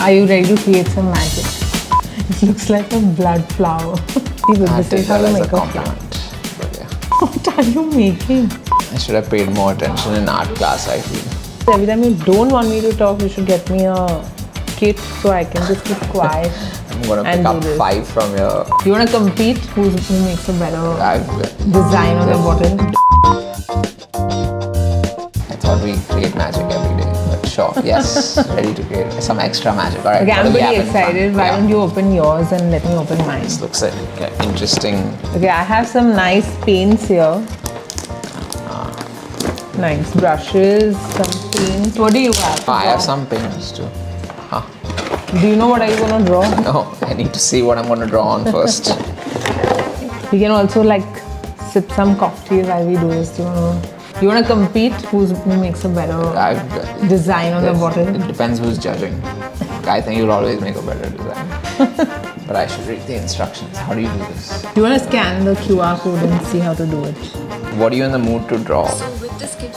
Are you ready to create some magic? It looks like a blood flower. See, but this is how you make a flower. But yeah. What are you making? I should have paid more attention in art class, I feel. Every time you don't want me to talk, you should get me a kit so I can just keep quiet. I'm gonna pick up 5 from your... You wanna compete? Who makes a better design on the bottle? I thought we create magic every day, but sure, yes, ready to create some extra magic. All right. Okay, I'm pretty excited. Why don't you open yours and let me open mine? This looks like interesting. Okay, I have some nice paints here. Nice brushes, some paints. What do you have? I have some paints too. Huh. Do you know what are you gonna draw? No, I need to see what I'm gonna draw on first. We can also like sip some cocktail while we do this. You wanna compete? Who makes a better design on the bottle? It depends who's judging. I think you'll always make a better design. But I should read the instructions. How do you do this? You wanna scan the QR code and see how to do it. What are you in the mood to draw?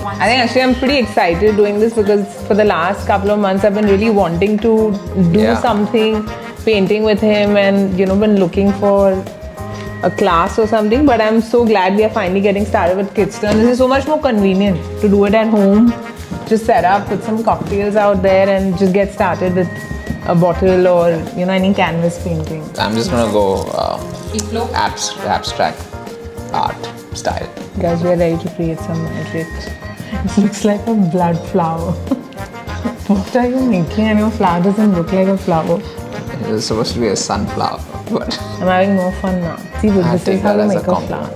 I think actually I'm pretty excited doing this because for the last couple of months I've been really wanting to do something, painting with him, and been looking for a class or something. But I'm so glad we are finally getting started with Kitsters. This is so much more convenient to do it at home. Just set up, put some cocktails out there, and just get started with a bottle or any canvas painting. I'm just gonna go abstract art style. Guys, we are ready to create some magic. It looks like a blood flower. What are you making? And your flower doesn't look like a flower. It was supposed to be a sunflower, but I'm having more fun now. See, but this is how you make a flower.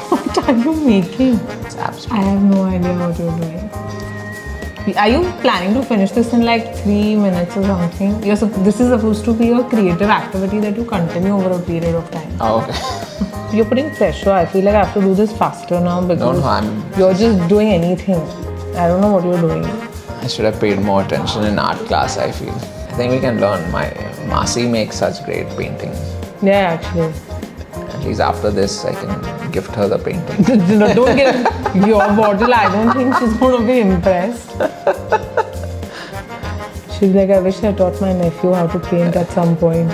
What are you making? It's abstract. I have no idea what you're doing. Are you planning to finish this in like 3 minutes or something? This is supposed to be a creative activity that you continue over a period of time. Oh, okay. You're putting pressure. I feel like I have to do this faster now because no, you're just doing anything. I don't know what you're doing. I should have paid more attention in art class, I feel. I think we can learn. My Masi makes such great paintings. Yeah, actually. At least after this, I can gift her the painting. Don't give your bottle. I don't think she's going to be impressed. She's like, I wish I taught my nephew how to paint at some point.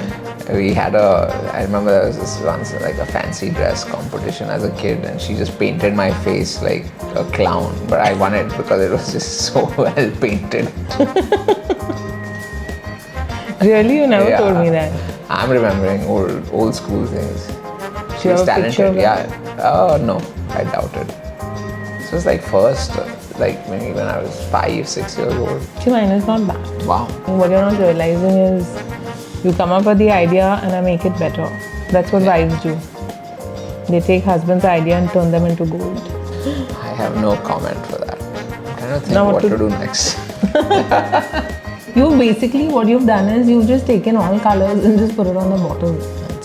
We had I remember there was this once like a fancy dress competition as a kid, and she just painted my face like a clown, but I won it because it was just so well painted. Really? You never told me that. I'm remembering old school things. She was talented. No, I doubt it. This was like first, like maybe when I was 5, 6 years old. See, mine is not bad. Wow. What you're not realizing is you come up with the idea and I make it better. That's what wives do. They take husband's idea and turn them into gold. I have no comment for that. I'm trying to think now what to do next. What you've done is you've just taken all colors and just put it on the bottle.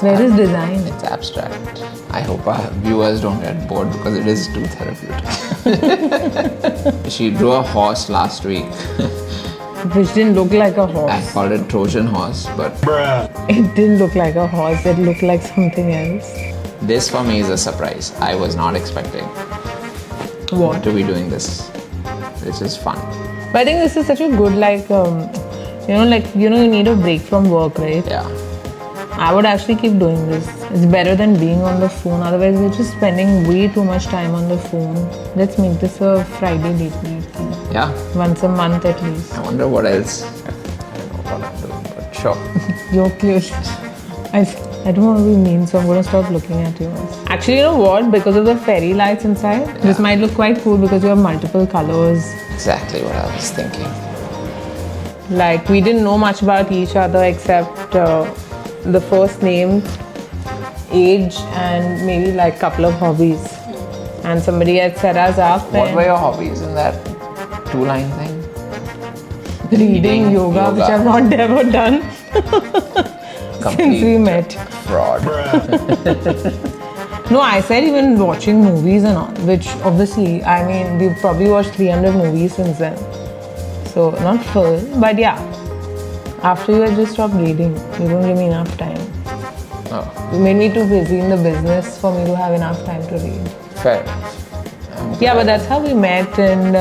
Where is design? It's abstract. I hope our viewers don't get bored because it is too therapeutic. She drew a horse last week. Which didn't look like a horse. I called it Trojan horse, but it didn't look like a horse. It looked like something else. This for me is a surprise. I was not expecting to be doing this. This is fun. But I think this is such a good you need a break from work, right? Yeah. I would actually keep doing this. It's better than being on the phone. Otherwise, we're just spending way too much time on the phone. Let's make this a Friday date night thing. Yeah. Once a month at least. I wonder what else. I don't know what I'm doing, but sure. You're cute. I don't want to be mean, so I'm going to stop looking at yours. Actually, you know what? Because of the fairy lights inside, this might look quite cool because you have multiple colors. Exactly what I was thinking. Like, we didn't know much about each other except the first name, age, and maybe like a couple of hobbies. And somebody had set us up. What were your hobbies in that 2-line thing? Reading, yoga, which I've not ever done since we met. Fraud. No, I said even watching movies and all, which obviously, I mean, we've probably watched 300 movies since then. So, not full, but yeah. After you had just stopped reading, you don't give me enough time. Oh. You made me too busy in the business for me to have enough time to read. Fair. Yeah, but that's how we met, and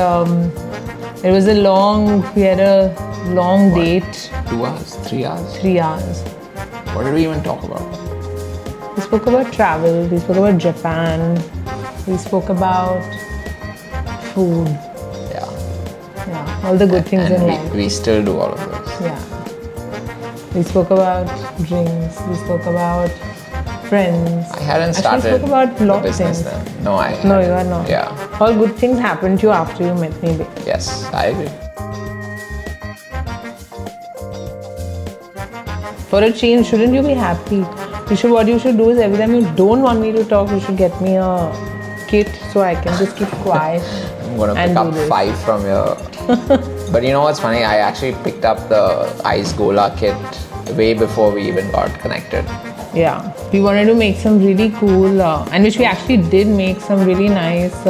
It was we had a long date. 2 hours? 3 hours? 3 hours. What did we even talk about? We spoke about travel, we spoke about Japan, we spoke about food. Yeah, all the good things And in we, life. we still do all of those. Yeah. We spoke about drinks, we spoke about friends. I hadn't Actually, started we spoke about the lot of business things. then. No, I No, hadn't. you are not. Yeah. All good things happened to you after you met me. Yes, I agree. For a change, shouldn't you be happy? What you should do is every time you don't want me to talk, you should get me a kit so I can just keep quiet. I'm gonna and pick up do this. 5 from your. But you know what's funny? I actually picked up the Ice Gola kit way before we even got connected. Yeah, we wanted to make some really cool, and which we actually did make some really nice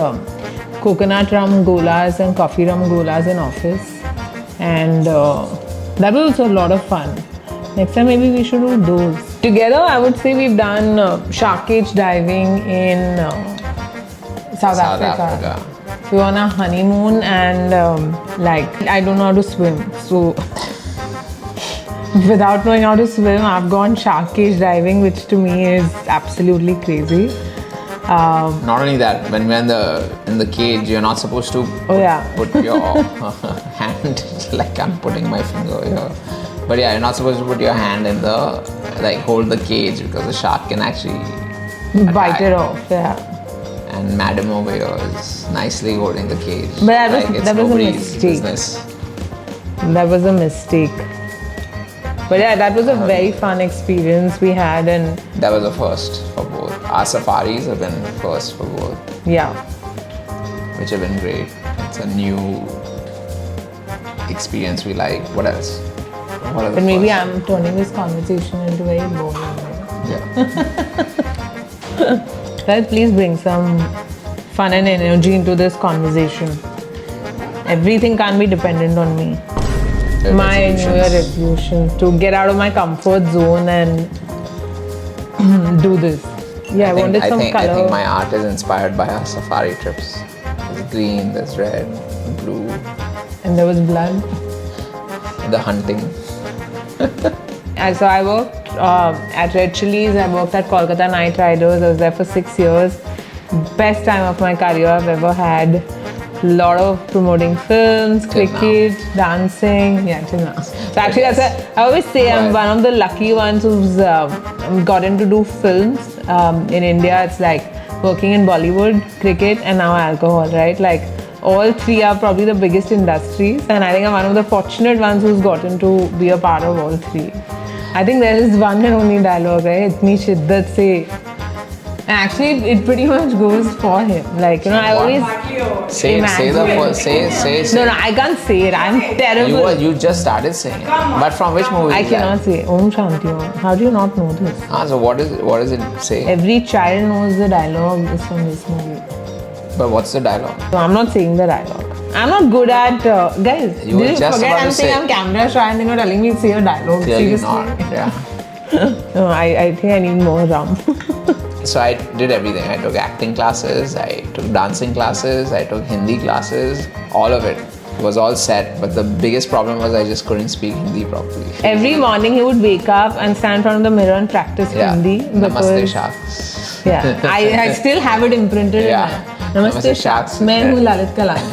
coconut rum golas and coffee rum golas in office. And that was also a lot of fun. Next time maybe we should do those. Together I would say we've done shark cage diving in South Africa. We were on a honeymoon and I don't know how to swim. So without knowing how to swim, I've gone shark cage diving, which to me is absolutely crazy. Not only that, when we're in the cage, you're not supposed to put your hand like I'm putting my finger here. But yeah, you're not supposed to put your hand in hold the cage because the shark can actually bite it off. Yeah. And Madam over here is nicely holding the cage. But that was a nobody's mistake. business. That was a mistake. But yeah, that was a very fun experience we had, and that was a first for both. Our safaris have been first for both. Yeah. Which have been great. It's a new experience we like. What else? What are the But maybe first? I'm turning this conversation into very boring. Yeah. Guys, please bring some fun and energy into this conversation. Everything can't be dependent on me. My New Year resolution to get out of my comfort zone and do this. Yeah, I wanted some color. I think my art is inspired by our safari trips. There's green, there's red, blue. And there was blood. The hunting. And so I worked at Red Chillies, I worked at Kolkata Knight Riders. I was there for 6 years. Best time of my career I've ever had. Lot of promoting films, cricket, dancing. Yeah, till now. So actually, I always say I'm one of the lucky ones who's gotten to do films. In India, it's like working in Bollywood, cricket, and now alcohol, right? Like all three are probably the biggest industries, and I think I'm one of the fortunate ones who's gotten to be a part of all three. I think there is one and only dialogue, right? Itni shiddat se. And actually, it pretty much goes for him. Like, you know, I always say the first, say. No, I can't say it. I'm terrible. You just started saying it. But from which movie? I cannot say Om Shanti Om. How do you not know this? So what does it say? Every child knows the dialogue is from this movie. But what's the dialogue? So I'm not saying the dialogue. I'm not good at guys. You were did you just forget about I'm to saying say- I'm camera shy and then you're telling me to say a dialogue? Clearly Seriously? not. Yeah. No, I think I need more rum. So I did everything. I took acting classes, I took dancing classes, I took Hindi classes, all of it. It was all set, but the biggest problem was I just couldn't speak Hindi properly. Every morning he would wake up and stand in front of the mirror and practice Hindi. Namaste Sharks. Yeah, I still have it imprinted in my Namaste Sharks. मैं हूँ Lalit Kalani.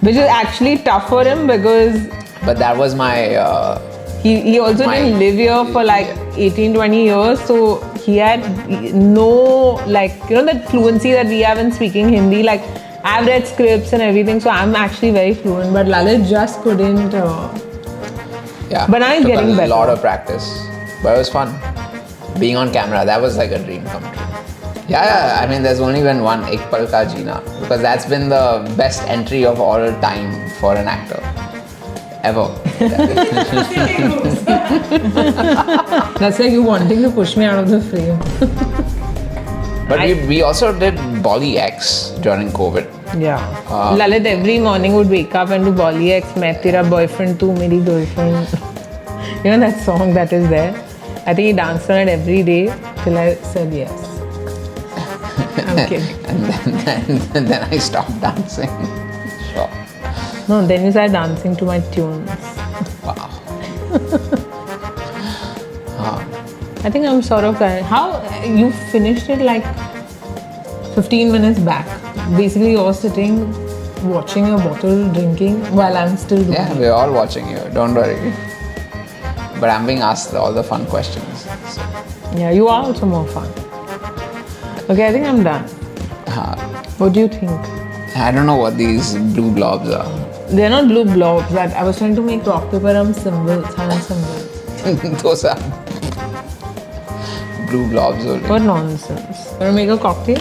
Which is actually tough for him because But that was my... he also didn't live here for like 18-20 years, so he had no that fluency that we have in speaking Hindi. Like I've read scripts and everything, so I'm actually very fluent, but Lalit just couldn't. Yeah. But now he's getting better. A lot of practice, but it was fun. Being on camera, that was like a dream come true. Yeah. I mean, there's only been one Ek Pal Ka Jeena, because that's been the best entry of all time for an actor. Ever. That's like you wanting to push me out of the frame. But we also did Bolly X during COVID. Yeah. Lalit every morning would wake up and do Bolly X, Main Tera Boyfriend, Tu Meri Girlfriend. You know that song that is there? I think he danced on it every day till I said yes. I'm kidding. and then I stopped dancing. No, then you started dancing to my tunes. Wow. I think I'm sort of kind. How you finished it like 15 minutes back? Basically, you're sitting, watching your bottle, drinking while I'm still doing. Yeah, we're all watching you. Don't worry. But I'm being asked all the fun questions. So. Yeah, you are also more fun. Okay, I think I'm done. What do you think? I don't know what these blue blobs are. They're not blue blobs. That I was trying to make rock paper rum symbols, hand symbols. Those are blue blobs only. What nonsense. You want to make a cocktail?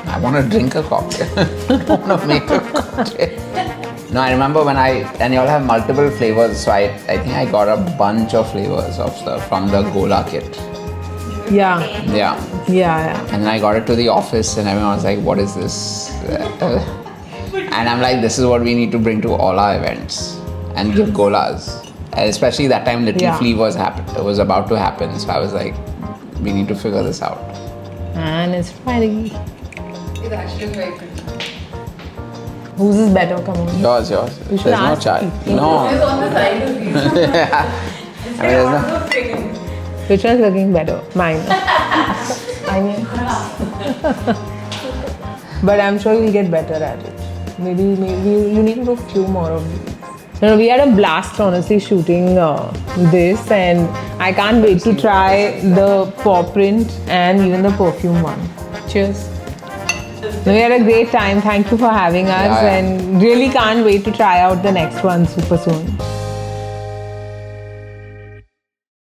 I want to drink a cocktail. I don't want to make a cocktail. No, I remember and you all have multiple flavors, so I think I got a bunch of flavors of stuff from the Gola kit. Yeah. Yeah. Yeah. And then I got it to the office and everyone was like, what is this? And I'm like, this is what we need to bring to all our events and give Golas. And especially that time Little Flea was about to happen. So I was like, we need to figure this out. And it's Friday. It's actually very pretty. Whose is better? Come on. Yours. You should There's no ask chart. people. No. It's on the side of you. Yeah. I mean, there's no... Which one's looking better? Mine. I mean. But I'm sure you'll get better at it. Maybe you need to do a few more of these. No, we had a blast honestly shooting this, and I can't wait to try the paw print and even the perfume one. Cheers. No, we had a great time. Thank you for having us, and really can't wait to try out the next one super soon.